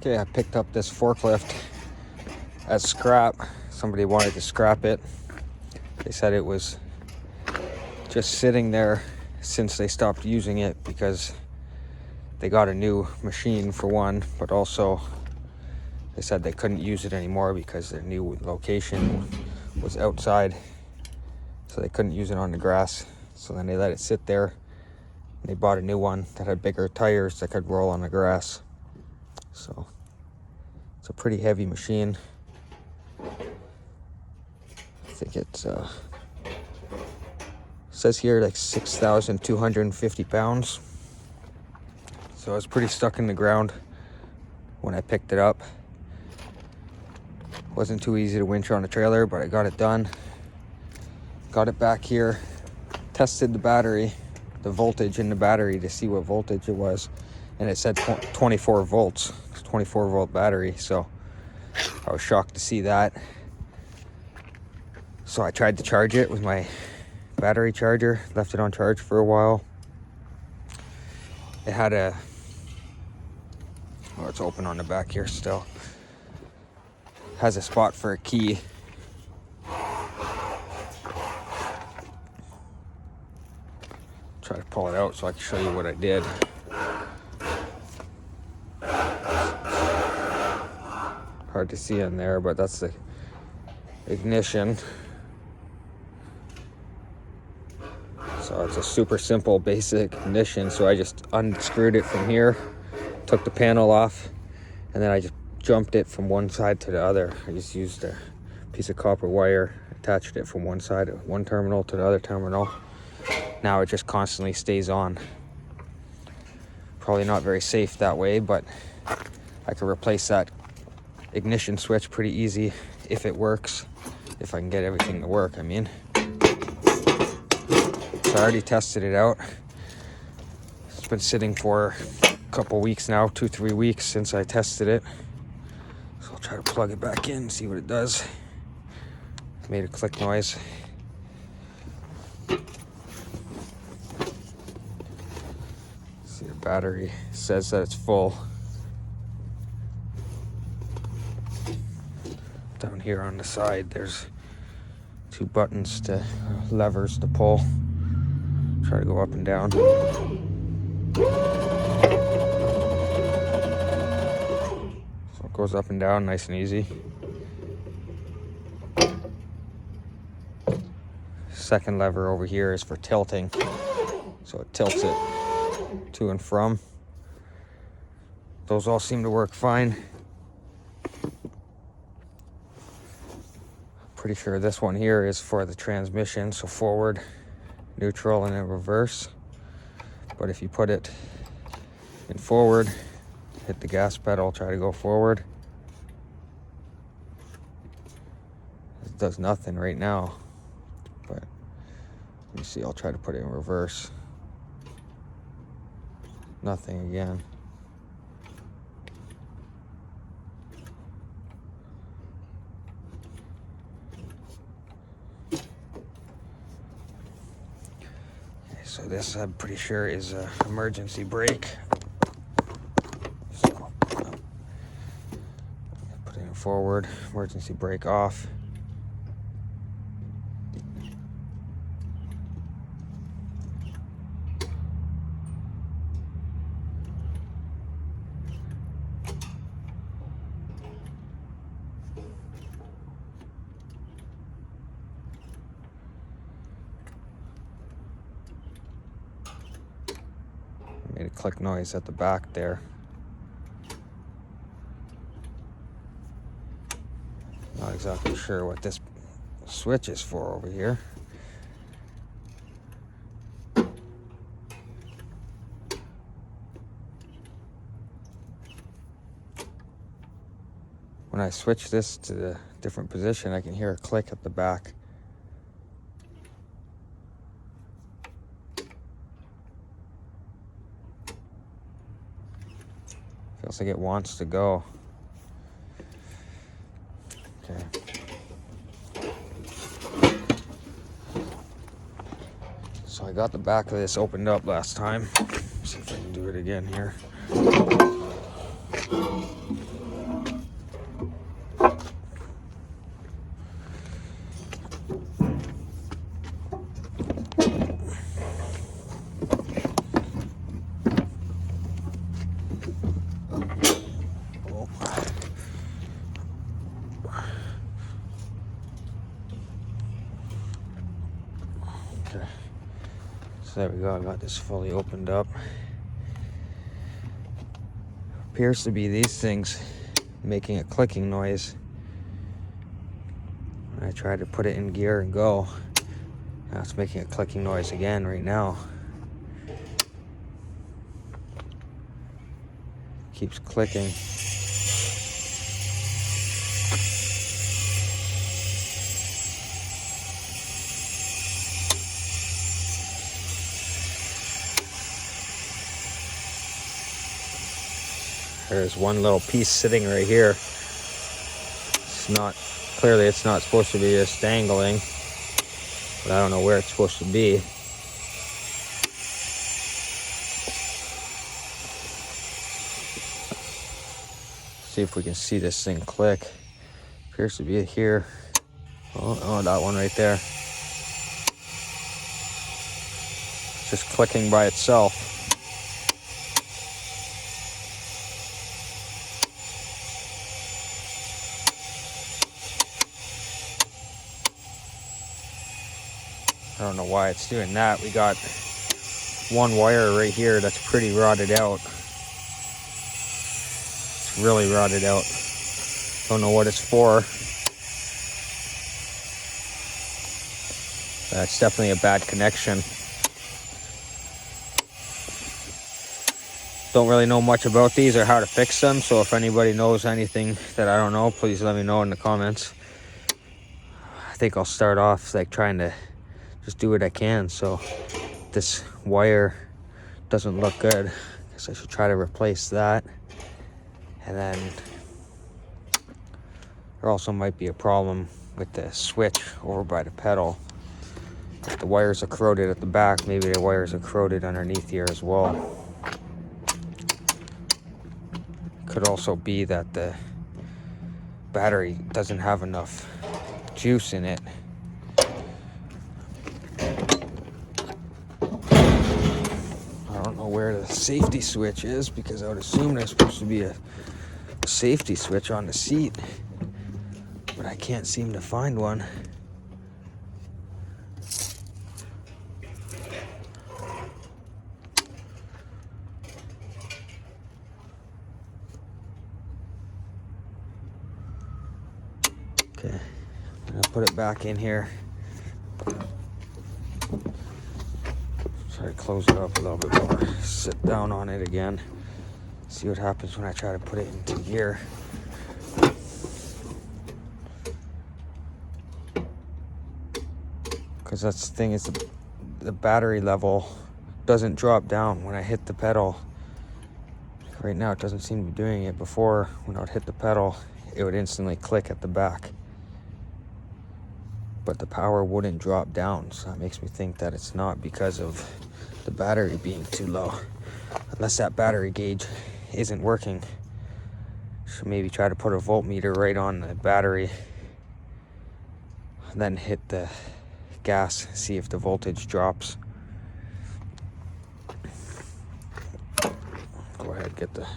Okay, I picked up this forklift as scrap. Somebody wanted to scrap it. They said it was just sitting there since they stopped using it because they got a new machine for one, but also they said they couldn't use it anymore because their new location was outside, so they couldn't use it on the grass. So then they let it sit there, and they bought a new one that had bigger tires that could roll on the grass. So it's a pretty heavy machine. I think it's says here like 6,250 pounds. So it's pretty stuck in the ground when I picked it up. Wasn't too easy to winch on a trailer, but I got it done. Got it back here, tested the battery, the voltage in the battery to see what voltage it was, and it said 24 volts. It's a 24 volt battery, so I was shocked to see that. So I tried to charge it with my battery charger, left it on charge for a while. It had a, oh, it's open on the back here still. Has a spot for a key. Try to pull it out so I can show you what I did. Hard to see in there, but that's the ignition. So it's a super simple basic ignition. So I just unscrewed it from here, took the panel off, and then I just jumped it from one side to the other. I just used a piece of copper wire, attached it from one side, one terminal to the other terminal. Now it just constantly stays on. Probably not very safe that way, but I can replace that ignition switch pretty easy if it works, if I can get everything to work, I mean. So I already tested it out. It's been sitting for a couple weeks now, 2-3 weeks since I tested it. So I'll try to plug it back in, see what it does. It made a click noise. See, the battery says that it's full. Down here on the side, there's 2 buttons to levers to pull. Try to go up and down. So it goes up and down nice and easy. Second lever over here is for tilting. So it tilts it to and from. Those all seem to work fine. Pretty sure this one here is for the transmission, so forward, neutral, and then reverse. But if you put it in forward, hit the gas pedal, try to go forward. It does nothing right now, but let me see, I'll try to put it in reverse. Nothing again. So this, I'm pretty sure, is an emergency brake. So put it in forward, emergency brake off. Made a click noise at the back there. Not exactly sure what this switch is for over here. When I switch this to the different position, I can hear a click at the back. Feels like it wants to go. Okay. So I got the back of this opened up last time. See if I can do it again here. Okay, so there we go. I got this fully opened up. Appears to be these things making a clicking noise. I tried to put it in gear and go. Now it's making a clicking noise again right now. Keeps clicking. There's one little piece sitting right here. It's not, clearly it's not supposed to be just dangling, but I don't know where it's supposed to be. See if we can see this thing click. Appears to be here. Oh, that one right there. It's just clicking by itself. I don't know why it's doing that. We got one wire right here that's pretty rotted out. It's really rotted out. Don't know what it's for. That's definitely a bad connection. Don't really know much about these or how to fix them, so if anybody knows anything that I don't know, please let me know in the comments. I think I'll start off like trying to just do what I can. So this wire doesn't look good. I guess I should try to replace that. And then there also might be a problem with the switch over by the pedal. If the wires are corroded at the back, maybe the wires are corroded underneath here as well. Could also be that the battery doesn't have enough juice in it. I don't know where the safety switch is, because I would assume there's supposed to be a safety switch on the seat, but I can't seem to find one. Okay, I'm gonna put it back in here. Try to close it up a little bit more. Sit down on it again. See what happens when I try to put it into gear. Because that's the thing, is the battery level doesn't drop down when I hit the pedal. Right now it doesn't seem to be doing it. Before, when I would hit the pedal, it would instantly click at the back, but the power wouldn't drop down. So that makes me think that it's not because of the battery being too low, unless that battery gauge isn't working. So maybe try to put a voltmeter right on the battery, and then hit the gas, see if the voltage drops. Go ahead, get the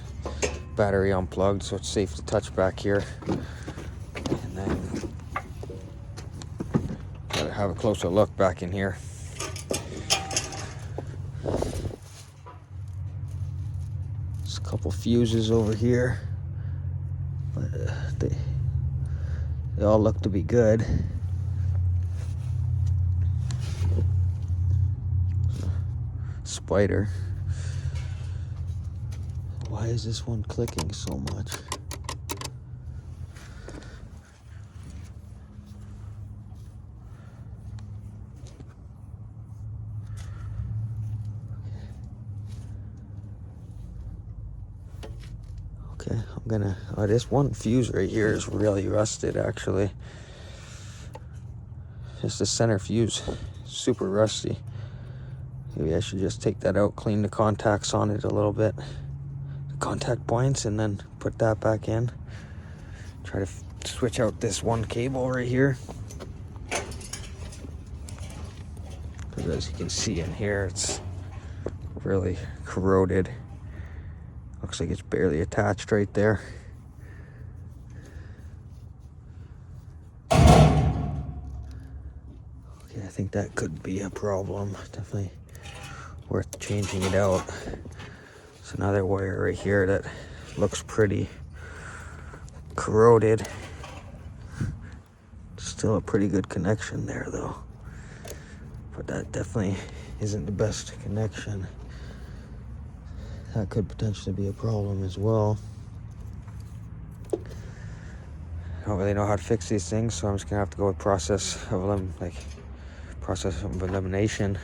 battery unplugged so it's safe to touch back here, and then gotta have a closer look back in here. There's a couple fuses over here, but they all look to be good. Spider. Why is this one clicking so much? Okay, I'm gonna, this one fuse right here is really rusted actually. Just the center fuse, super rusty. Maybe I should just take that out, clean the contacts on it a little bit. contact points and then put that back in. Try to switch out this one cable right here. Because as you can see in here, it's really corroded. Looks like it's barely attached right there. Okay, I think that could be a problem. Definitely worth changing it out. It's another wire right here that looks pretty corroded. Still a pretty good connection there though. But that definitely isn't the best connection. That could potentially be a problem as well. I don't really know how to fix these things, so I'm just gonna have to go with process of elimination.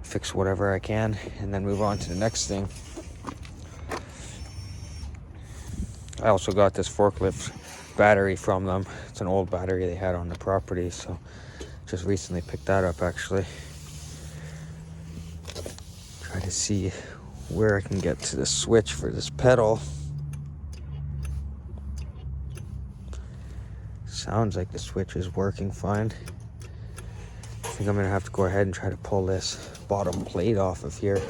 Fix whatever I can, and then move on to the next thing. I also got this forklift battery from them. It's an old battery they had on the property, so just recently picked that up actually. Try to see where I can get to the switch for this pedal. Sounds like the switch is working fine. I think I'm gonna have to go ahead and try to pull this bottom plate off of here.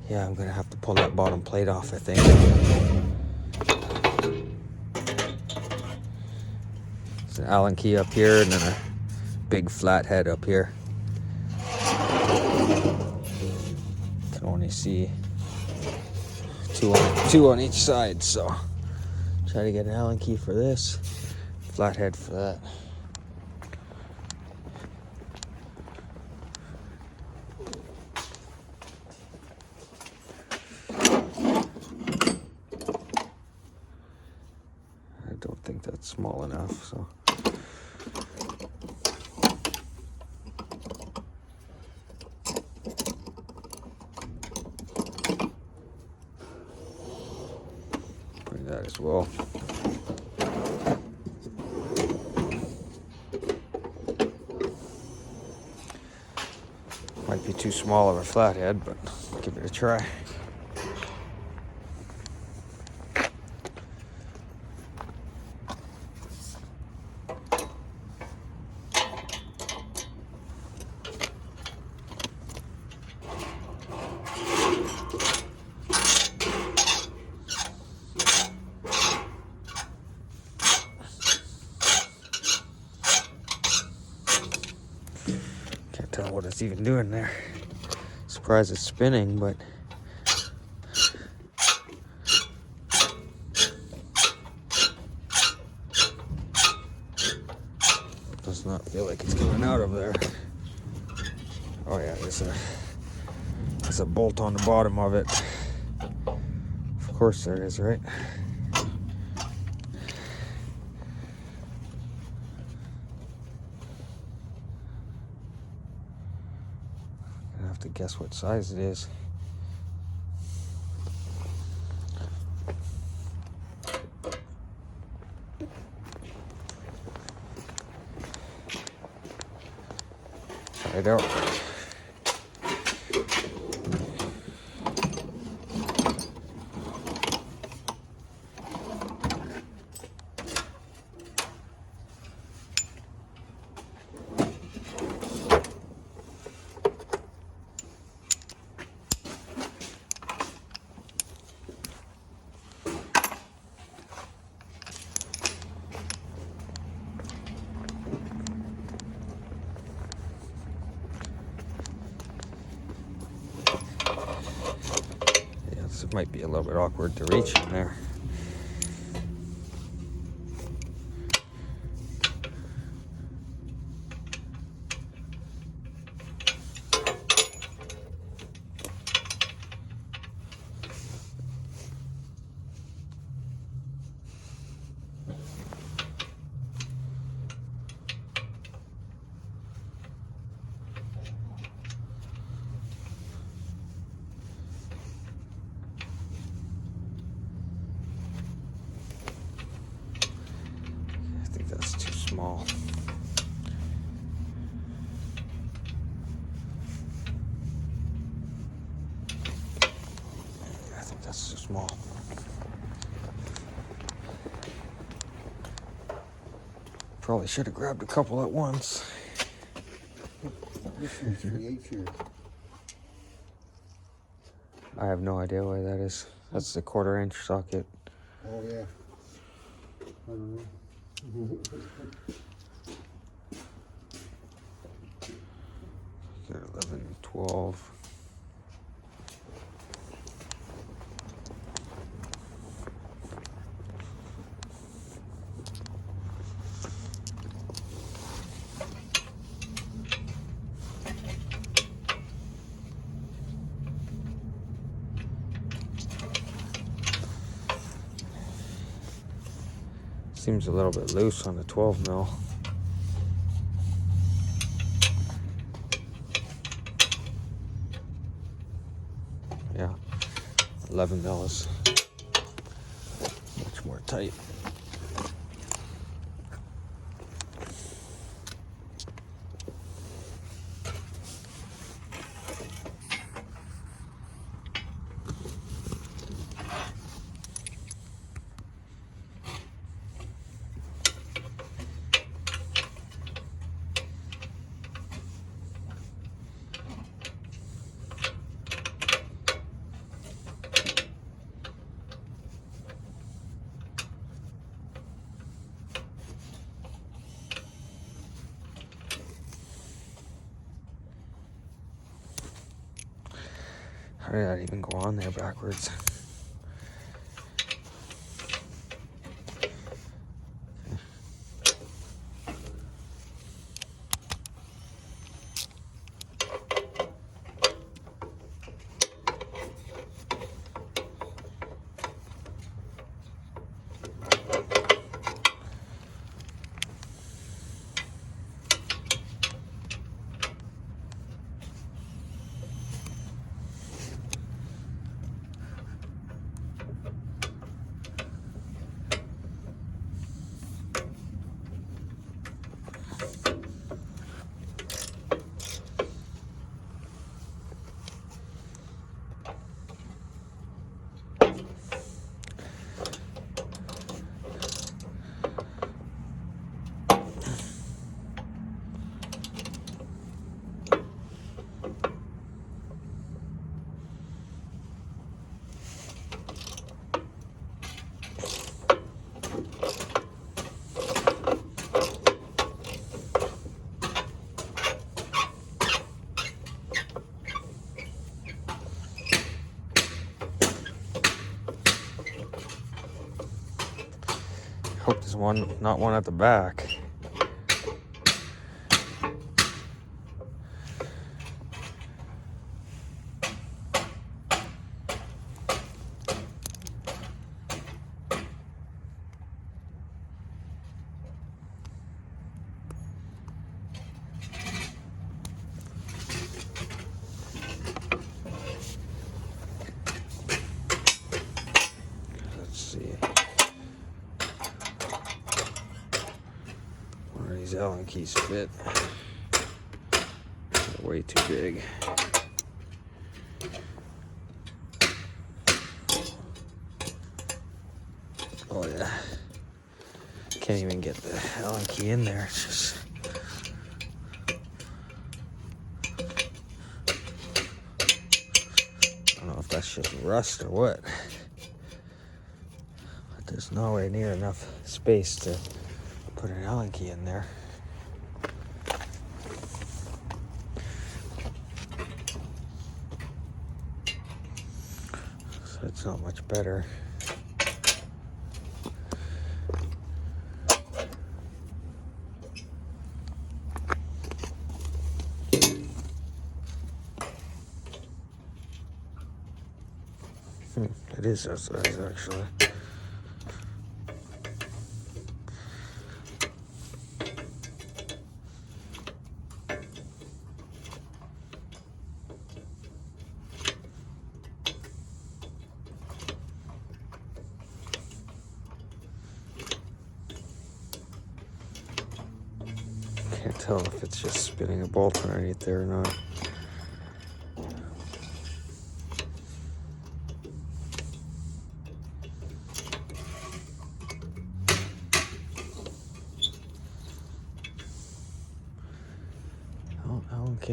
Yeah, I'm gonna have to pull that bottom plate off, I think. There's an Allen key up here and then a big flat head up here. Can only see two on each side, so try to get an Allen key for this, flat head for that. I don't think that's small enough, so bring that as well. Might be too small of a flathead, but give it a try. Can't tell what it's even doing there. Surprised it's spinning, but does not feel like it's coming out of there. Oh yeah, there's a bolt on the bottom of it. Of course there is, right? I have to guess what size it is. Try it out. It might be a little bit awkward to reach in there. small. Probably should have grabbed a couple at once. This is the 8 year. I have no idea why that is. That's the 1/4 inch socket. Oh yeah. I don't know. 11, 12. Seems a little bit loose on the 12 mil. Yeah, 11 mil is much more tight. How did that even go on there backwards? Hope there's not one at the back. Let's see. One of these Allen keys fit. They're way too big. Oh yeah. Can't even get the Allen key in there. It's just. I don't know if that's just rust or what. But there's nowhere near enough space to put an Allen key in there. So it's not much better. It is that size, actually. Can't tell if it's just spinning a bolt underneath there or not.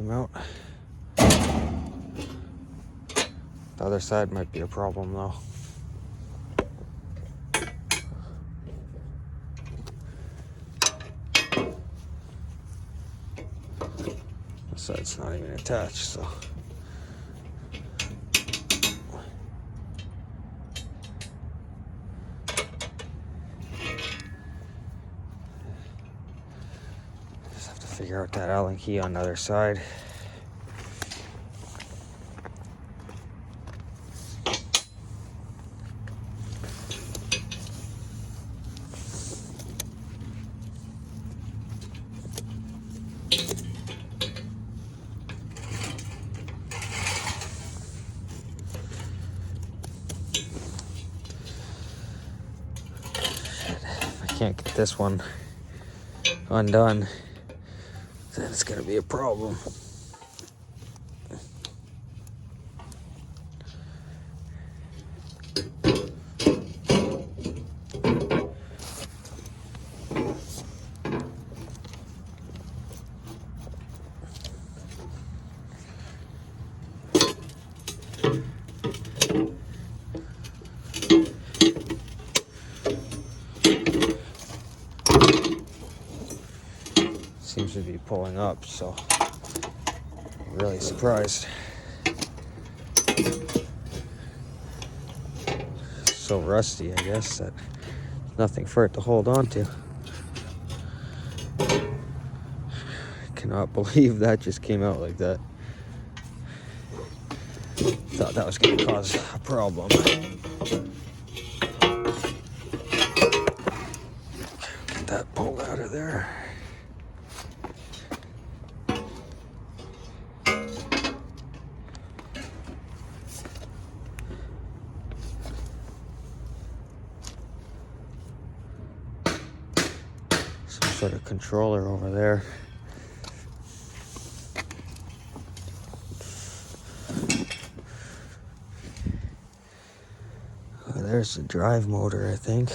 came out. The other side might be a problem though. This side's not even attached, so. Just have to figure out that Allen key on the other side. Can't get this one undone, then it's gonna be a problem. Seems to be pulling up, so I'm really surprised. So rusty, I guess, that nothing for it to hold on to. Cannot believe that just came out like that. Thought that was going to cause a problem. Get that pulled out of there. Some sort of controller over there. Oh, there's the drive motor, I think.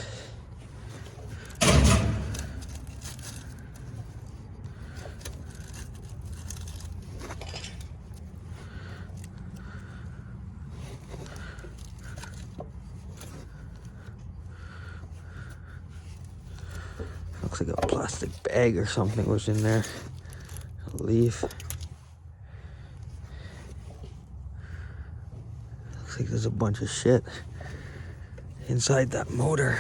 Looks like a plastic bag or something was in there. A leaf. Looks like there's a bunch of shit inside that motor.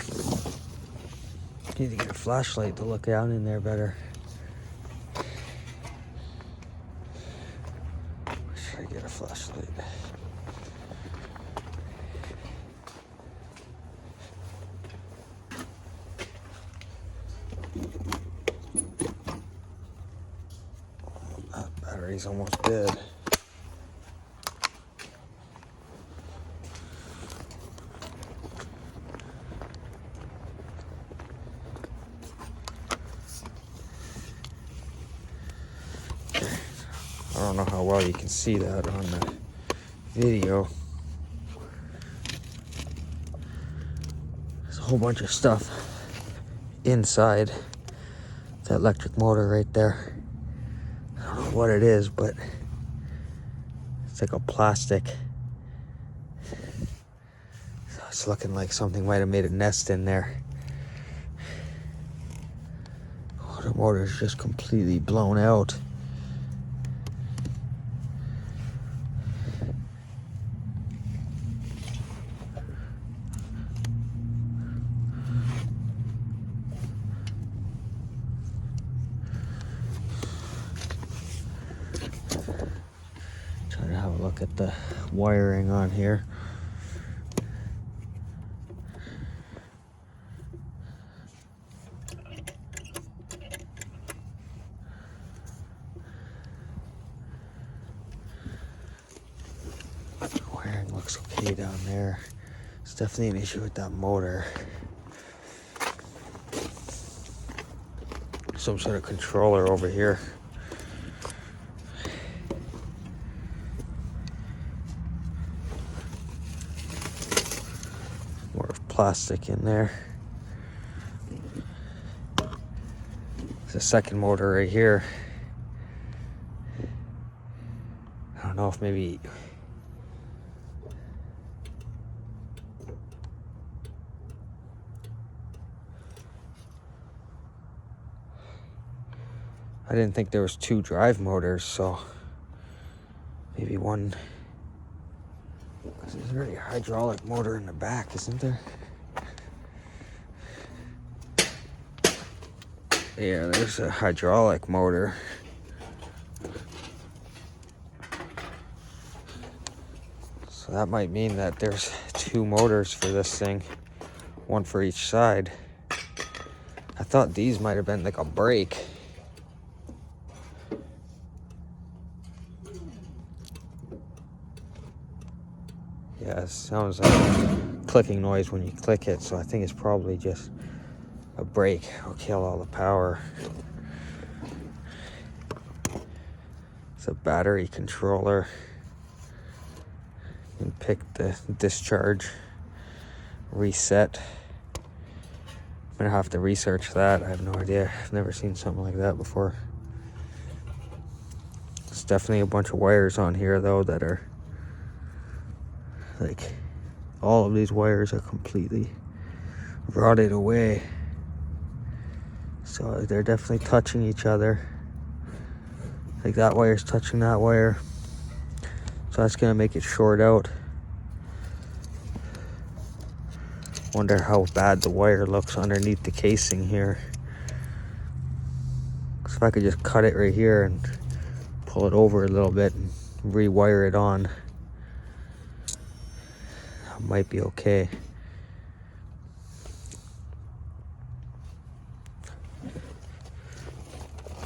Need to get a flashlight to look down in there better. Where should I get a flashlight? That battery's almost dead. I don't know how well you can see that on the video. There's a whole bunch of stuff inside the electric motor right there. I don't know what it is, but it's like a plastic. So it's looking like something might have made a nest in there. Oh, the motor's just completely blown out. Try to have a look at the wiring on here. Wiring looks okay down there. It's definitely an issue with that motor. Some sort of controller over here. More of plastic in there. There's a second motor right here. don't know if maybe I didn't think there was 2 drive motors, so maybe one. There's already a hydraulic motor in the back, isn't there? Yeah, there's a hydraulic motor. So that might mean that there's 2 motors for this thing, one for each side. I thought these might have been like a brake. Yeah, it sounds like a clicking noise when you click it, so I think it's probably just a brake. It'll kill all the power. It's a battery controller. You can pick the discharge, reset. I'm gonna have to research that. I have no idea. I've never seen something like that before. There's definitely a bunch of wires on here though that are like, all of these wires are completely rotted away. So they're definitely touching each other. Like that wire's touching that wire. So that's gonna make it short out. Wonder how bad the wire looks underneath the casing here. So if I could just cut it right here and pull it over a little bit and rewire it on, that might be okay.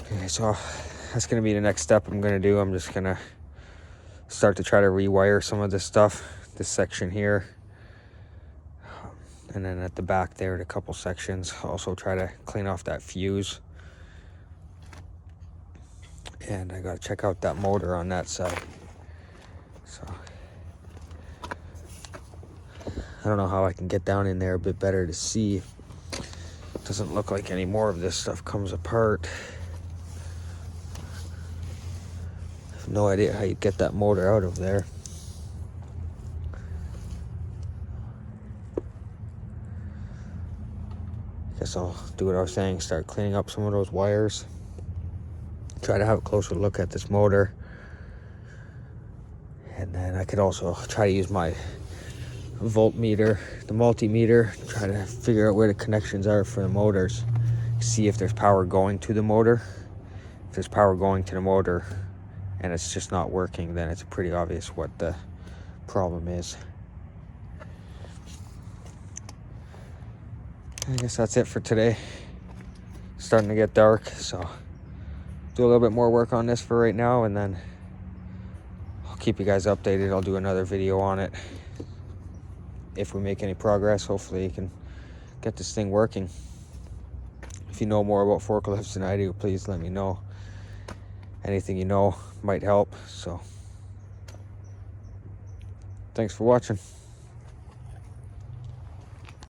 Okay, so that's gonna be the next step I'm gonna do. I'm just gonna start to try to rewire some of this stuff, this section here. And then at the back there, a couple sections. Also try to clean off that fuse. And I gotta check out that motor on that side. So I don't know how I can get down in there a bit better to see. It doesn't look like any more of this stuff comes apart. I have no idea how you get that motor out of there. Guess I'll do what I was saying, start cleaning up some of those wires. Try to have a closer look at this motor. And then I could also try to use my voltmeter, the multimeter, try to figure out where the connections are for the motors. See if there's power going to the motor. If there's power going to the motor and it's just not working, then it's pretty obvious what the problem is. I guess that's it for today. It's starting to get dark, so do a little bit more work on this for right now, and then I'll keep you guys updated. I'll do another video on it. If we make any progress, hopefully you can get this thing working. If you know more about forklifts than I do, please let me know. Anything you know might help. So thanks for watching.